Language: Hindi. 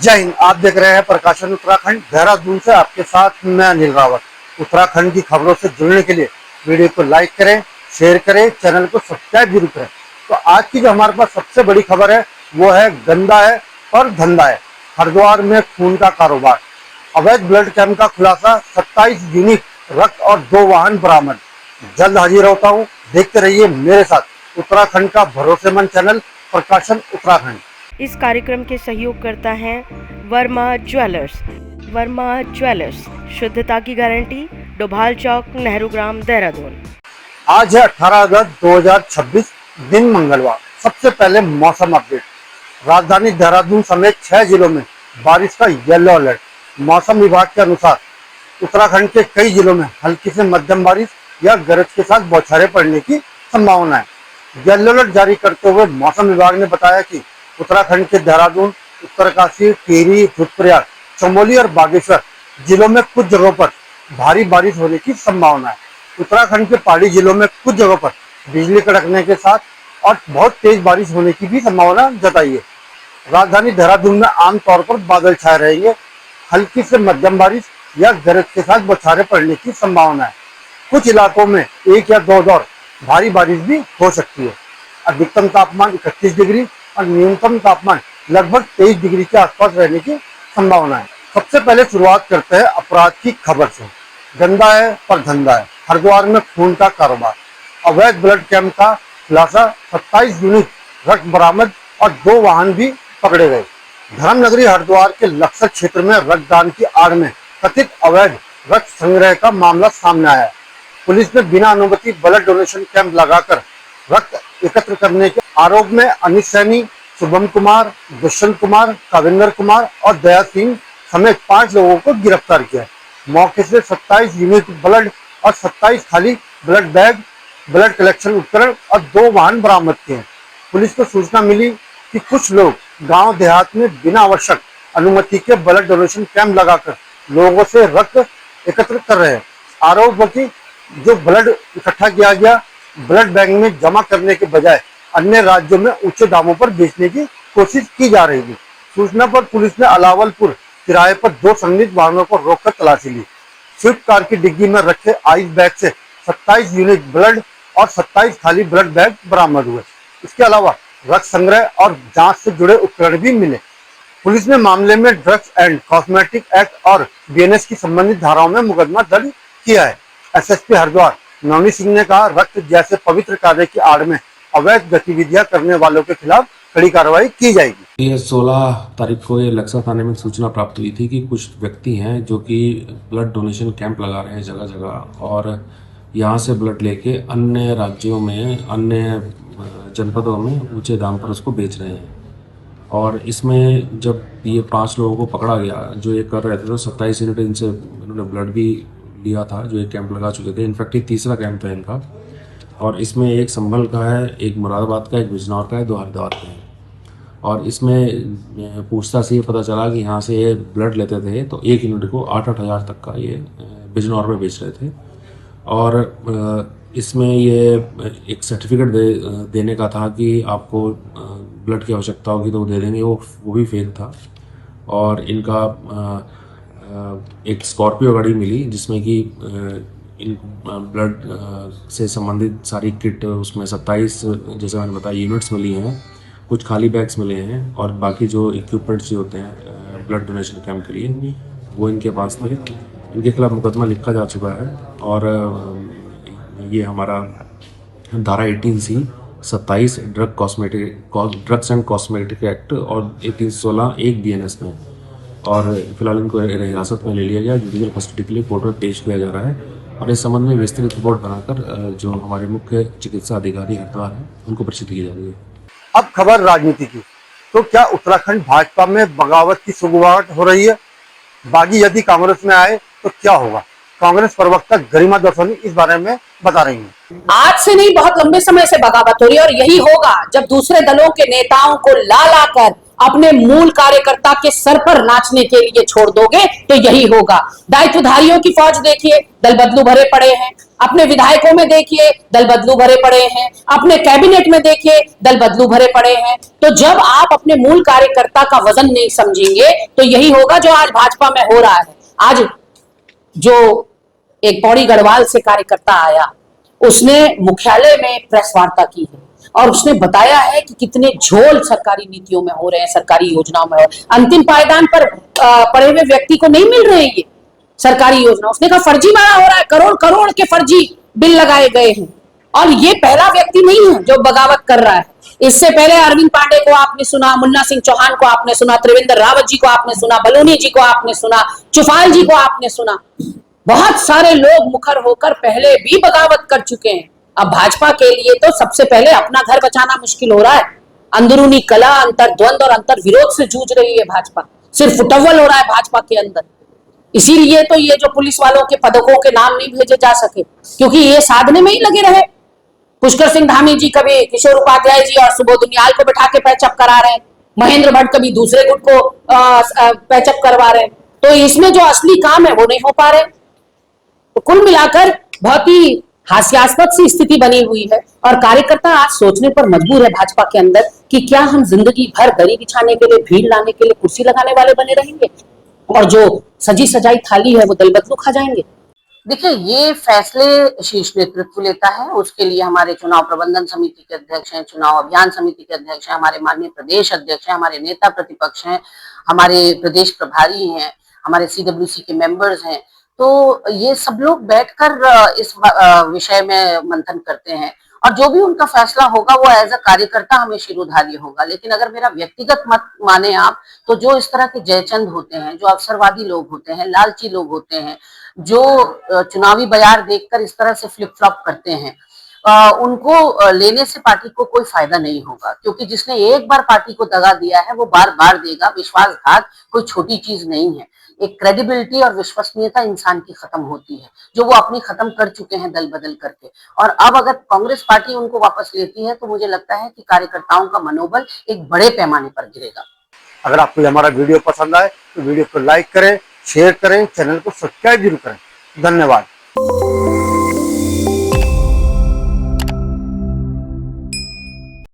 जय हिंद। आप देख रहे हैं प्रकाशन उत्तराखंड, देहरादून से आपके साथ मैं अनिल रावत। उत्तराखंड की खबरों से जुड़ने के लिए वीडियो को लाइक करें, शेयर करें, चैनल को सब्सक्राइब जरूर करें। तो आज की जो हमारे पास सबसे बड़ी खबर है वो है गंदा है और धंधा है। हरिद्वार में खून का कारोबार, अवैध ब्लड कैंप का खुलासा, 27 यूनिट रक्त और 2 वाहन बरामद। जल्द हाजिर होता हूँ, देखते रहिए मेरे साथ उत्तराखंड का भरोसेमंद चैनल प्रकाशन उत्तराखंड। इस कार्यक्रम के सहयोगकर्ता हैं वर्मा ज्वेलर्स। वर्मा ज्वेलर्स, शुद्धता की गारंटी, डोभाल चौक, नेहरू ग्राम, देहरादून। आज है 18 अगस्त 2026, दिन मंगलवार। सबसे पहले मौसम अपडेट। राजधानी देहरादून समेत 6 जिलों में बारिश का येलो अलर्ट। मौसम विभाग के अनुसार उत्तराखंड के कई जिलों में हल्की से मध्यम बारिश या गरज के साथ बौछारें पड़ने की संभावना है। येलो अलर्ट जारी करते हुए मौसम विभाग ने बताया कि उत्तराखंड के देहरादून, उत्तरकाशी, टिहरी, रुद्रप्रयाग, चमोली और बागेश्वर जिलों में कुछ जगहों पर भारी बारिश होने की संभावना है। उत्तराखंड के पहाड़ी जिलों में कुछ जगहों पर बिजली कड़कने के साथ और बहुत तेज बारिश होने की भी संभावना जताई है। राजधानी देहरादून में आमतौर पर बादल छाए रहेंगे। हल्की से मध्यम बारिश या गरज के साथ बौछारें पड़ने की संभावना है। कुछ इलाकों में 1 या 2 दौर भारी बारिश भी हो सकती है। अधिकतम तापमान 31 डिग्री और न्यूनतम तापमान लगभग 23 डिग्री के आसपास रहने की संभावना है। सबसे पहले शुरुआत करते हैं अपराध की खबर से। गंदा है पर धंधा है। हरिद्वार में खून का कारोबार, अवैध ब्लड कैंप का खुलासा, 27 यूनिट रक्त बरामद और 2 वाहन भी पकड़े गए। धर्मनगरी हरिद्वार के लक्सर क्षेत्र में रक्तदान की आड़ में कथित अवैध रक्त संग्रह का मामला सामने आया है। पुलिस ने बिना अनुमति ब्लड डोनेशन कैंप लगाकर रक्त एकत्र करने के आरोप में अनित सैनी, शुभम कुमार, दुष्यंत कुमार, काविंदर कुमार और दया सिंह समेत 5 लोगों को गिरफ्तार किया। मौके से 27 यूनिट ब्लड और 27 खाली ब्लड बैग, ब्लड कलेक्शन उपकरण और 2 वाहन बरामद किए। पुलिस को सूचना मिली कि कुछ लोग गांव देहात में बिना आवश्यक अनुमति के ब्लड डोनेशन कैंप लगाकर लोगों से रक्त एकत्र कर रहे हैं। आरोप है कि जो ब्लड इकट्ठा किया गया ब्लड बैंक में जमा करने के बजाय अन्य राज्यों में ऊंचे दामों पर बेचने की कोशिश की जा रही थी। सूचना पर पुलिस ने अलावलपुर किराए पर 2 संदिग्ध वाहनों को रोककर तलाशी ली। स्विफ्ट कार की डिग्गी में रखे आइस बैग से 27 यूनिट ब्लड और 27 खाली ब्लड बैग बरामद हुए। इसके अलावा रक्त संग्रह और जांच से जुड़े उपकरण भी मिले। पुलिस ने मामले में ड्रग्स एंड कॉस्मेटिक एक्ट और बीएनएस की संबंधित धाराओं में मुकदमा दर्ज किया है। एसएसपी हरिद्वार नवनीत सिंह ने कहा, रक्त जैसे पवित्र कार्य की आड़ में अवैध गतिविधियां करने वालों के खिलाफ कड़ी कार्रवाई की जाएगी। ये 16 तारीख को ये लक्सर थाने में सूचना प्राप्त हुई थी कि कुछ व्यक्ति हैं जो कि ब्लड डोनेशन कैंप लगा रहे हैं जगह जगह और यहाँ से ब्लड लेके अन्य राज्यों में, अन्य जनपदों में ऊंचे दाम पर उसको बेच रहे हैं। और इसमें जब ये 5 लोगों को पकड़ा गया जो ये कर रहे थे, तो 27 यूनिट इनसे इन्होंने ब्लड भी लिया था जो एक कैंप लगा चुके थे। इनफैक्ट ये तीसरा कैंप है इनका। और इसमें एक संभल का है, एक मुरादाबाद का, एक बिजनौर का है, 2 हरिद्वार के हैं। और इसमें पूछताछ से ये पता चला कि यहाँ से ये ब्लड लेते थे तो 1 यूनिट को 8-8 हज़ार तक का ये बिजनौर में बेच रहे थे। और इसमें ये एक सर्टिफिकेट देने का था कि आपको ब्लड की आवश्यकता होगी तो वो दे देंगे, वो भी फेक था। और इनका एक स्कॉर्पियो गाड़ी मिली जिसमें कि इन ब्लड से संबंधित सारी किट, उसमें 27 जैसे मैंने बताया यूनिट्स मिली हैं, कुछ खाली बैग्स मिले हैं और बाकी जो इक्विपमेंट्स जो होते हैं ब्लड डोनेशन कैंप के लिए वो इनके पास थे। इनके खिलाफ मुकदमा लिखा जा चुका है और ये हमारा धारा 18C 27 drugs and cosmetic act और 1816 एक बीएनएस में। और फिलहाल इनको हिरासत में ले लिया गया, जुडिशियल कस्टडी के लिए कोर्ट में पेश किया जा रहा है। और इस संबंध में विस्तृत रिपोर्ट बनाकर जो हमारे मुख्य चिकित्सा अधिकारी हरिद्वार हैं उनको प्रेषित की जा रही है। अब खबर राजनीति की। तो क्या उत्तराखंड भाजपा में बगावत की शुरुआत हो रही है? बागी यदि कांग्रेस में आए तो क्या होगा? कांग्रेस प्रवक्ता गरिमा दसोनी इस बारे में बता रही हैं। आज से नहीं, बहुत लंबे समय से बगावत हो रही है और यही होगा जब दूसरे दलों के नेताओं को ला कर अपने मूल कार्यकर्ता के सर पर नाचने के लिए छोड़ दोगे तो यही होगा। दायित्वधारियों की फौज देखिए, दल बदलू भरे पड़े हैं। अपने विधायकों में देखिए, दल बदलू भरे पड़े हैं। अपने कैबिनेट में देखिए, दल बदलू भरे पड़े हैं। तो जब आप अपने मूल कार्यकर्ता का वजन नहीं समझेंगे तो यही होगा जो आज भाजपा में हो रहा है। आज जो एक पौड़ी गढ़वाल से कार्यकर्ता आया, उसने मुख्यालय में प्रेस वार्ता की है और उसने बताया है कि कितने झोल सरकारी नीतियों में हो रहे हैं, सरकारी योजनाओं में हो रहे हैं। अंतिम पायदान पर पड़े हुए व्यक्ति को नहीं मिल रहे हैं ये सरकारी योजना। उसने कहा फर्जी बना हो रहा है, करोड़ करोड़ के फर्जी बिल लगाए गए हैं। और ये पहला व्यक्ति नहीं है जो बगावत कर रहा है। इससे पहले अरविंद पांडे को आपने सुना, मुन्ना सिंह चौहान को आपने सुना, त्रिवेंद्र रावत जी को आपने सुना, बलूनी जी को आपने सुना, चुफाल जी को आपने सुना। बहुत सारे लोग मुखर होकर पहले भी बगावत कर चुके हैं। अब भाजपा के लिए तो सबसे पहले अपना घर बचाना मुश्किल हो रहा है। अंदरूनी कला, अंतर्द्वंद और अंतर विरोध से जूझ रही है भाजपा। सिर्फ फुटअव्वल हो रहा है भाजपा के अंदर। इसीलिए तो ये जो पुलिस वालों के पदकों के नाम नहीं भेजे जा सके, क्योंकि ये साधने में ही लगे रहे। पुष्कर सिंह धामी जी कभी किशोर उपाध्याय जी और सुबोध उनियाल को बैठा के पैचअप करा रहे हैं, महेंद्र भट्ट कभी दूसरे गुट को पैचअप करवा रहे हैं। तो इसमें जो असली काम है वो नहीं हो पा रहे। तो कुल मिलाकर बहुत ही हास्यास्पद सी स्थिति बनी हुई है और कार्यकर्ता आज सोचने पर मजबूर है भाजपा के अंदर कि क्या हम जिंदगी भर दरी बिछाने के लिए, भीड़ लाने के लिए कुर्सी लगाने वाले बने रहेंगे और जो सजी सजाई थाली है वो दल बदलू खा जाएंगे। देखिए, ये फैसले शीर्ष नेतृत्व लेता है। उसके लिए हमारे चुनाव प्रबंधन समिति के अध्यक्ष हैं, चुनाव अभियान समिति के अध्यक्ष हैं, हमारे माननीय प्रदेश अध्यक्ष हैं, हमारे नेता प्रतिपक्ष हैं, हमारे प्रदेश प्रभारी हैं, हमारे CWC के मेंबर्स हैं। तो ये सब लोग बैठकर इस विषय में मंथन करते हैं और जो भी उनका फैसला होगा वो एज अ कार्यकर्ता हमें शिरोधार्य होगा। लेकिन अगर मेरा व्यक्तिगत मत माने आप, तो जो इस तरह के जयचंद होते हैं, जो अवसरवादी लोग होते हैं, लालची लोग होते हैं, जो चुनावी बयार देखकर इस तरह से फ्लिप फ्लॉप करते हैं, उनको लेने से पार्टी को कोई फायदा नहीं होगा। क्योंकि जिसने एक बार पार्टी को दगा दिया है वो बार बार देगा। विश्वासघात कोई छोटी चीज नहीं है। एक क्रेडिबिलिटी और विश्वसनीयता इंसान की खत्म होती है, जो वो अपनी खत्म कर चुके हैं दल बदल करके। और अब अगर कांग्रेस पार्टी उनको वापस लेती है तो मुझे लगता है कि कार्यकर्ताओं का मनोबल एक बड़े पैमाने पर गिरेगा। अगर आपको हमारा वीडियो पसंद आए तो वीडियो को लाइक करें, शेयर करें, चैनल को सब्सक्राइब जरूर करें। धन्यवाद।